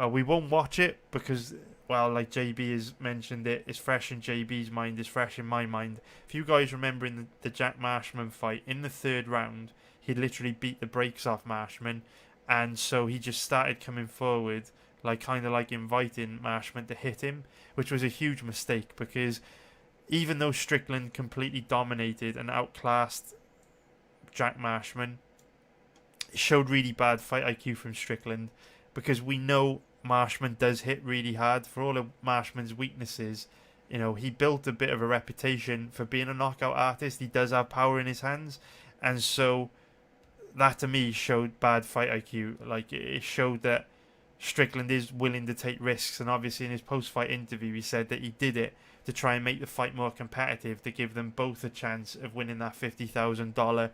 S1: We won't watch it because, well, like JB has mentioned, it's fresh in JB's mind, it's fresh in my mind. If you guys remember in the Jack Marshman fight, in the third round, he literally beat the brakes off Marshman, and so he just started coming forward, kind of like inviting Marshman to hit him, which was a huge mistake, because even though Strickland completely dominated and outclassed Jack Marshman, it showed really bad fight IQ from Strickland, because we know Marshman does hit really hard. For all of Marshman's weaknesses, he built a bit of a reputation for being a knockout artist. He does have power in his hands, and so that to me showed bad fight IQ. It showed that Strickland is willing to take risks, and obviously in his post-fight interview he said that he did it to try and make the fight more competitive, to give them both a chance of winning that $50,000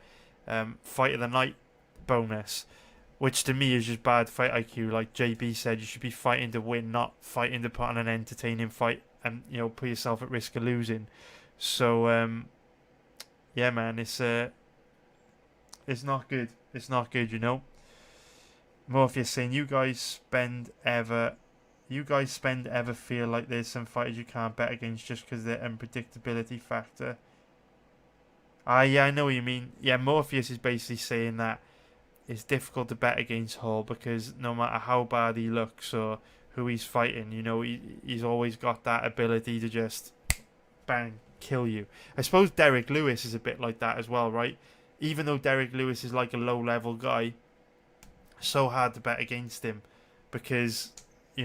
S1: fight of the night bonus, which to me is just bad fight IQ. Like JB said, you should be fighting to win, not fighting to put on an entertaining fight and put yourself at risk of losing. So yeah, man, it's not good. It's not good, Morpheus saying, you guys spend ever feel like there's some fighters you can't bet against just because their unpredictability factor? Yeah, I know what you mean. Yeah, Morpheus is basically saying that it's difficult to bet against Hall because no matter how bad he looks or who he's fighting, he's always got that ability to just bang, kill you. I suppose Derek Lewis is a bit like that as well, right? Even though Derek Lewis is like a low-level guy, so hard to bet against him because he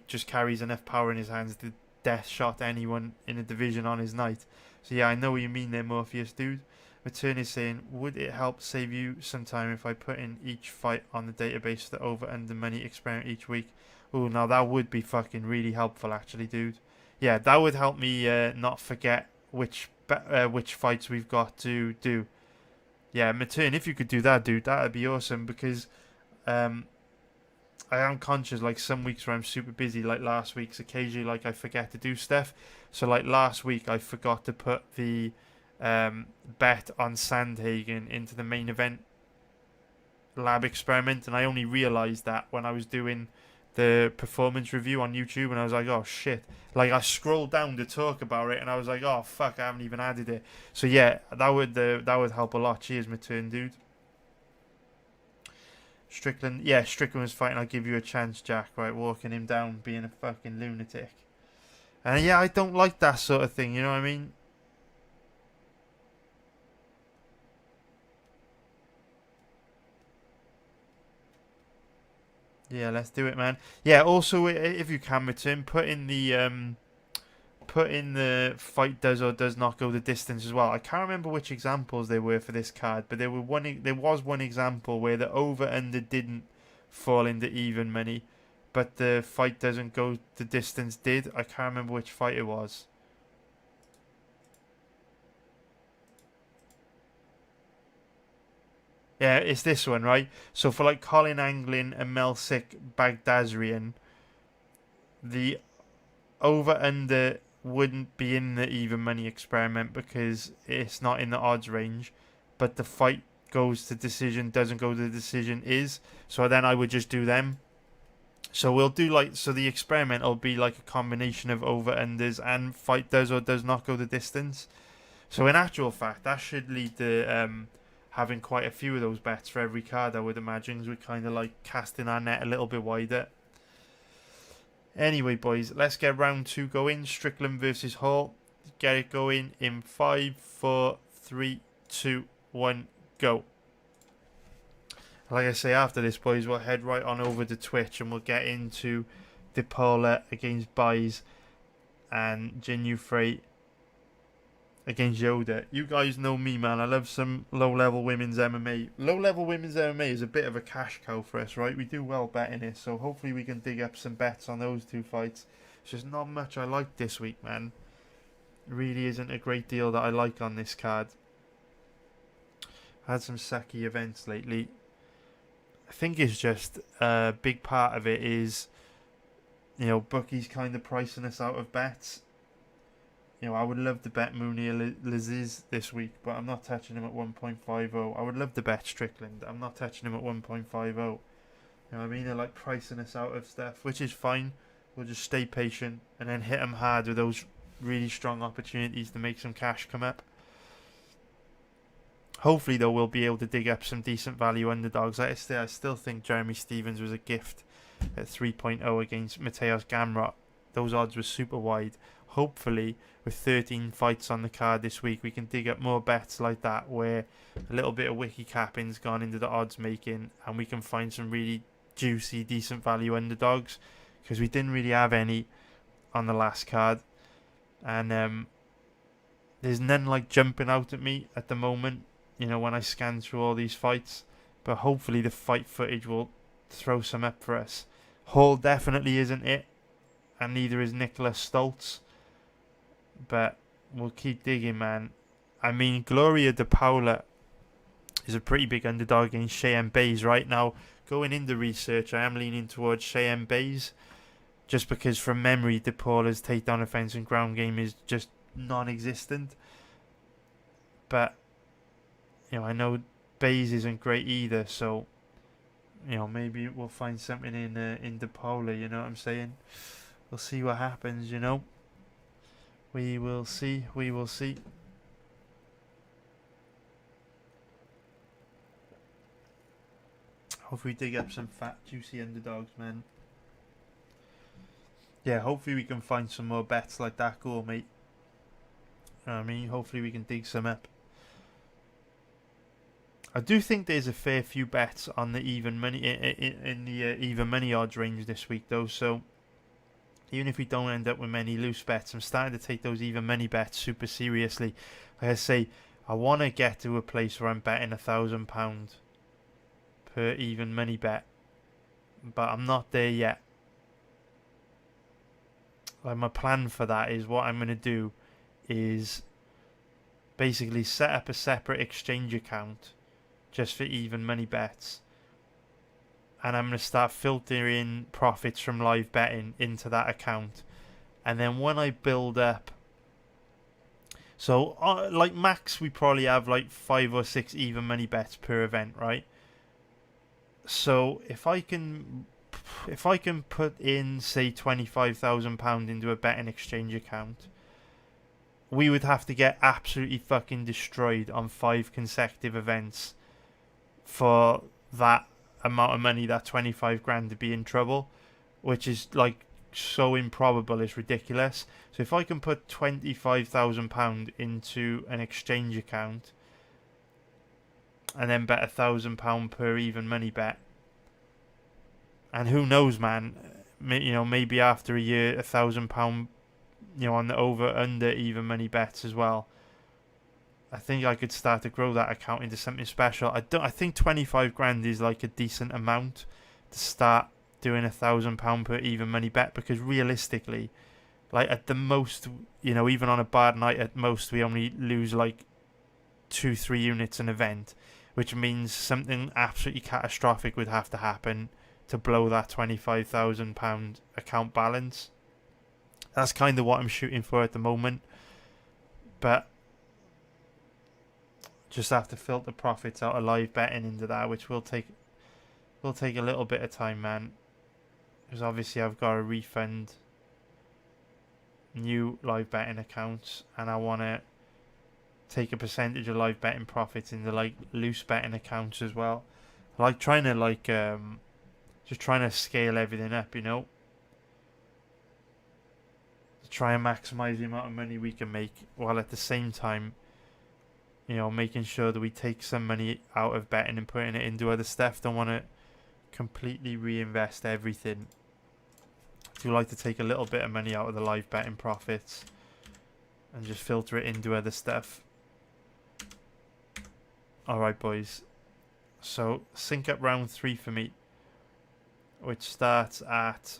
S1: just carries enough power in his hands to death shot anyone in a division on his night. So yeah, I know what you mean there, Morpheus, dude. Matern is saying, would it help save you some time if I put in each fight on the database for the over-under money experiment each week? Oh, now that would be fucking really helpful, actually, dude. Yeah, that would help me not forget which fights we've got to do. Yeah, Matern, if you could do that, dude, that would be awesome, because I am conscious, some weeks where I'm super busy, like last week's, occasionally, I forget to do stuff. So, last week, I forgot to put the bet on Sandhagen into the main event lab experiment, and I only realised that when I was doing the performance review on YouTube, and I was like, oh shit. I scrolled down to talk about it, and I was like, oh fuck, I haven't even added it. So yeah, that would help a lot. Cheers, Matern, dude. Strickland, yeah, Strickland was fighting. I'll give you a chance, Jack. Right, walking him down, being a fucking lunatic. And yeah, I don't like that sort of thing. You know what I mean? Yeah, let's do it, man. Yeah. Also, if you can return, put in the fight does or does not go the distance as well. I can't remember which examples they were for this card, but there was one example where the over under didn't fall into even money, but the fight doesn't go the distance did. I can't remember which fight it was. Yeah, it's this one, right? So for like Colin Anglin and Melsik Bagdasarian, the over under wouldn't be in the even money experiment because it's not in the odds range, but the fight goes to decision, doesn't go to decision is. So then I would just do them. So we'll do so the experiment will be like a combination of over unders and fight does or does not go the distance. So in actual fact, that should lead to having quite a few of those bets for every card, I would imagine, because we're kind of like casting our net a little bit wider. Anyway, boys, let's get round 2 going. Strickland versus Hall. Get it going in 5, 4, 3, 2, 1, go. Like I say, after this, boys, we'll head right on over to Twitch and we'll get into DePaula against Baez and Jinyu Frey against Yoda. You guys know me, man. I love some low-level women's MMA. Low-level women's MMA is a bit of a cash cow for us, right? We do well betting it, so hopefully we can dig up some bets on those 2 fights. It's just not much I like this week, man. Really isn't a great deal that I like on this card. Had some sucky events lately. I think it's just a big part of it is, you know, bookies kind of pricing us out of bets. You know, I would love to bet Mounir Laziz this week, but I'm not touching him at 1.50. I would love to bet Strickland. I'm not touching him at 1.50. You know what I mean? They're like pricing us out of stuff, which is fine. We'll just stay patient and then hit them hard with those really strong opportunities to make some cash come up. Hopefully, though, we'll be able to dig up some decent value underdogs. I still think Jeremy Stevens was a gift at 3.0 against Mateusz Gamrot. Those odds were super wide. Hopefully, with 13 fights on the card this week, we can dig up more bets like that where a little bit of wiki capping's gone into the odds making and we can find some really juicy, decent value underdogs, because we didn't really have any on the last card. And there's none like jumping out at me at the moment, you know, when I scan through all these fights. But hopefully the fight footage will throw some up for us. Hall definitely isn't it, and neither is Nicholas Stoltz. But we'll keep digging, man. I mean, Gloria DePaula is a pretty big underdog against Cheyenne Bays right now. Going into research, I am leaning towards Cheyenne Bays, just because from memory, DePaula's takedown offense and ground game is just non-existent. But, you know, I know Bays isn't great either, so, you know, maybe we'll find something in DePaula, you know what I'm saying? We'll see what happens, you know. We will see. We will see. Hopefully we dig up some fat, juicy underdogs, man. Yeah, hopefully we can find some more bets like that. Go, mate. You know what I mean, hopefully we can dig some up. I do think there's a fair few bets on the even money in the even money odds range this week, though. So even if we don't end up with many loose bets, I'm starting to take those even money bets super seriously. Like I say, I want to get to a place where I'm betting £1,000 per even money bet, but I'm not there yet. Like, my plan for that is, what I'm going to do is basically set up a separate exchange account just for even money bets, and I'm going to start filtering profits from live betting into that account. And then when I build up, so like max we probably have like 5 or 6 even money bets per event, right? So if I can put in, say, £25,000 into a betting exchange account, we would have to get absolutely fucking destroyed on 5 consecutive events for that amount of money, that 25 grand, to be in trouble, which is like so improbable, it's ridiculous. So if I can put £25,000 into an exchange account and then bet £1,000 per even money bet, and who knows, man, maybe after a year, £1,000, on the over under even money bets as well. I think I could start to grow that account into something special. I think 25 grand is like a decent amount to start doing £1,000 per even money bet, because realistically, like at the most, even on a bad night, at most we only lose like 2-3 units an event, which means something absolutely catastrophic would have to happen to blow that £25,000 account balance. That's kind of what I'm shooting for at the moment, but just have to filter profits out of live betting into that, which will take a little bit of time, man, because obviously I've got to refund new live betting accounts, and I want to take a percentage of live betting profits into like loose betting accounts as well. I like trying to just trying to scale everything up, to try and maximize the amount of money we can make, while at the same time, making sure that we take some money out of betting and putting it into other stuff. Don't want to completely reinvest everything. I do like to take a little bit of money out of the live betting profits and just filter it into other stuff. Alright, boys. So, sync up round 3 for me, which starts at,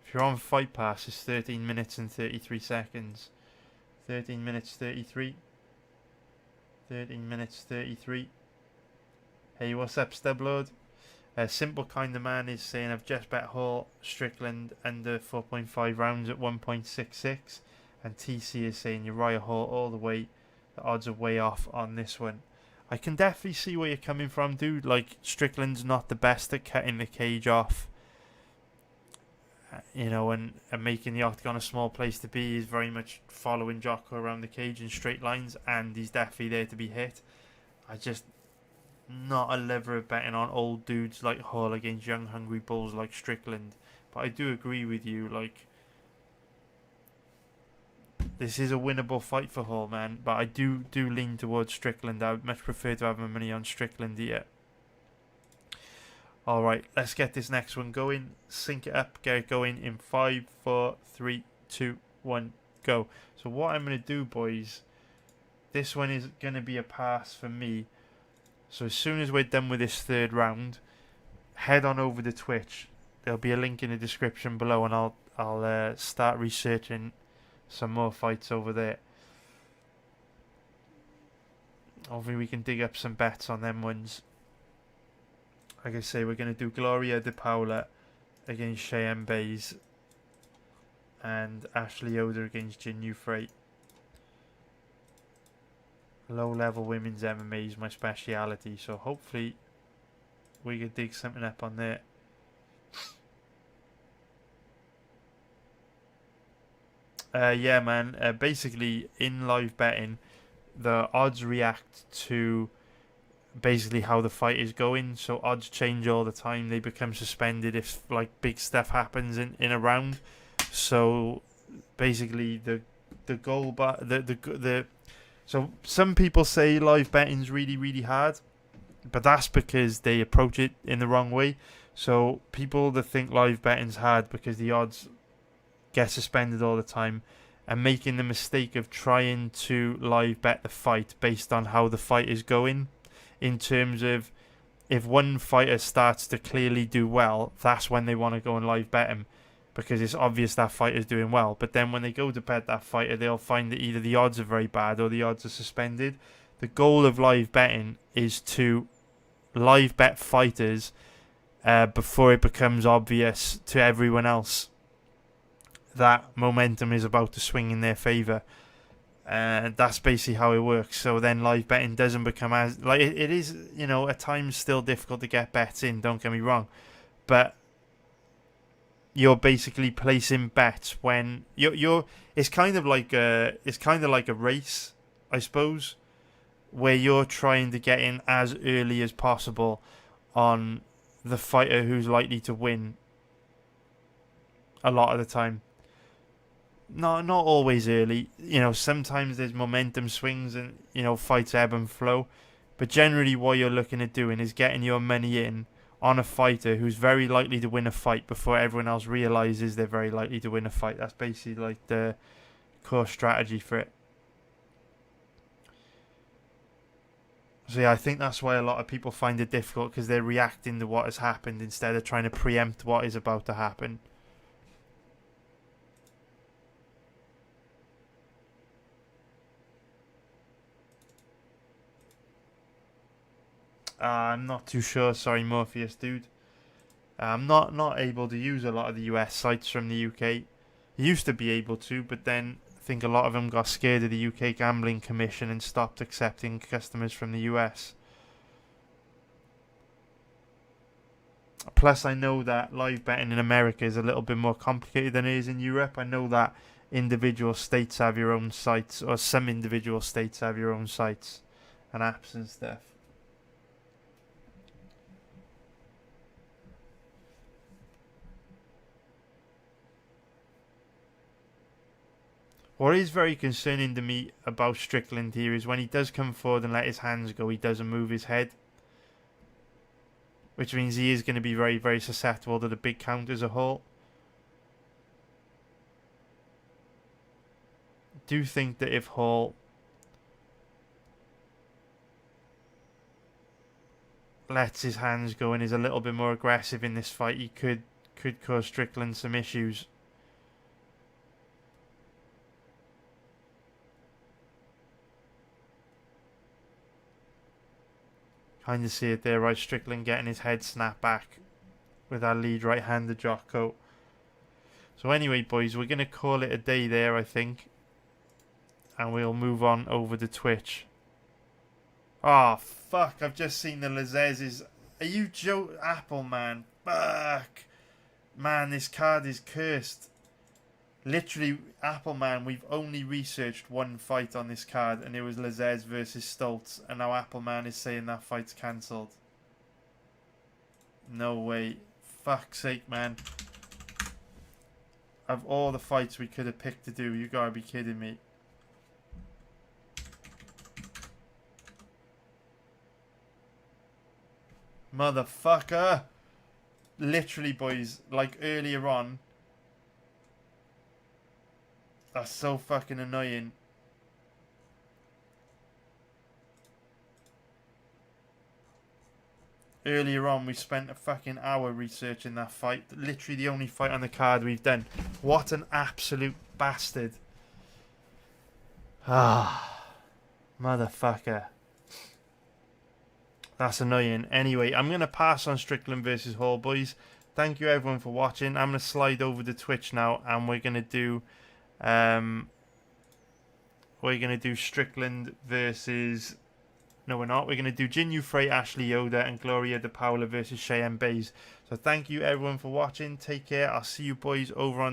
S1: if you're on Fight Pass, it's 13 minutes and 33 seconds. 13 minutes 33. 13 minutes 33. Hey, what's up, Stublord? Simple Kind of Man is saying, I've just bet Hall, Strickland under 4.5 rounds at 1.66. And TC is saying Uriah Hall all the way. The odds are way off on this one. I can definitely see where you're coming from, dude. Like, Strickland's not the best at cutting the cage off. And making the octagon a small place to be. Is very much following Jocko around the cage in straight lines, and he's definitely there to be hit. I just not a lever of betting on old dudes like Hall against young hungry bulls like Strickland. But I do agree with you, like, this is a winnable fight for Hall, man. But I do lean towards Strickland. I would much prefer to have my money on Strickland here. Alright, let's get this next one going. Sync it up, get it going in 5, 4, 3, 2, 1, go. So what I'm going to do, boys, this one is going to be a pass for me. So as soon as we're done with this third round, head on over to Twitch. There'll be a link in the description below, and I'll start researching some more fights over there. Hopefully we can dig up some bets on them ones. Like I say, we're going to do Gloria De Paula against Cheyenne Bays and Ashley Yoder against Jin Euphrates. Low level women's MMA is my speciality, so hopefully we can dig something up on there. Yeah, man, basically in live betting, the odds react to basically how the fight is going, so odds change all the time. They become suspended if like big stuff happens in a round. So basically the goal, but the so some people say live betting's really hard, but that's because they approach it in the wrong way. So people that think live betting's hard because the odds get suspended all the time and making the mistake of trying to live bet the fight based on how the fight is going. In terms of, if one fighter starts to clearly do well, that's when they want to go and live bet him, because it's obvious that fighter's doing well. But then when they go to bet that fighter, they'll find that either the odds are very bad or the odds are suspended. The goal of live betting is to live bet fighters before it becomes obvious to everyone else that momentum is about to swing in their favour. That's basically how it works. So then live betting doesn't become as like it is, at times still difficult to get bets in, don't get me wrong, but you're basically placing bets when you're it's kind of like a race, I suppose. where you're trying to get in as early as possible on the fighter who's likely to win a lot of the time. Not always early. Sometimes there's momentum swings and, fights ebb and flow. But generally what you're looking at doing is getting your money in on a fighter who's very likely to win a fight before everyone else realizes they're very likely to win a fight. That's basically like the core strategy for it. So yeah, I think that's why a lot of people find it difficult, because they're reacting to what has happened instead of trying to preempt what is about to happen. I'm not too sure. Sorry, Morpheus, dude. I'm not able to use a lot of the US sites from the UK. Used to be able to, but then I think a lot of them got scared of the UK Gambling Commission and stopped accepting customers from the US. Plus, I know that live betting in America is a little bit more complicated than it is in Europe. I know that individual states have your own sites, or some individual states have your own sites and apps and stuff. What is very concerning to me about Strickland here is when he does come forward and let his hands go, he doesn't move his head. Which means he is going to be very, very susceptible to the big count as a whole. I do think that if Hall lets his hands go and is a little bit more aggressive in this fight, he could cause Strickland some issues. Kind of see it there, right? Strickland getting his head snapped back with our lead right-hander Jocko. So anyway, boys, we're going to call it a day there, I think. And we'll move on over to Twitch. Oh, fuck. I've just seen the Lazez's. Are you joking? Apple, man. Fuck. Man, this card is cursed. Literally, Apple, man, we've only researched one fight on this card, and it was Lazez versus Stoltz, and now Apple, man, is saying that fight's cancelled. No way. Fuck's sake, man. Of all the fights we could have picked to do, you gotta be kidding me. Motherfucker. Literally, boys, like earlier on. That's so fucking annoying. Earlier on, we spent a fucking hour researching that fight. Literally the only fight on the card we've done. What an absolute bastard. Ah, motherfucker. That's annoying. Anyway, I'm going to pass on Strickland versus Hall, boys. Thank you everyone for watching. I'm going to slide over to Twitch now, and we're going to do... we're going to do Strickland versus... No, we're not. We're going to do Jinyu Frey, Ashley Yoda, and Gloria De Paula versus Cheyenne Bays. So thank you everyone for watching. Take care. I'll see you boys over on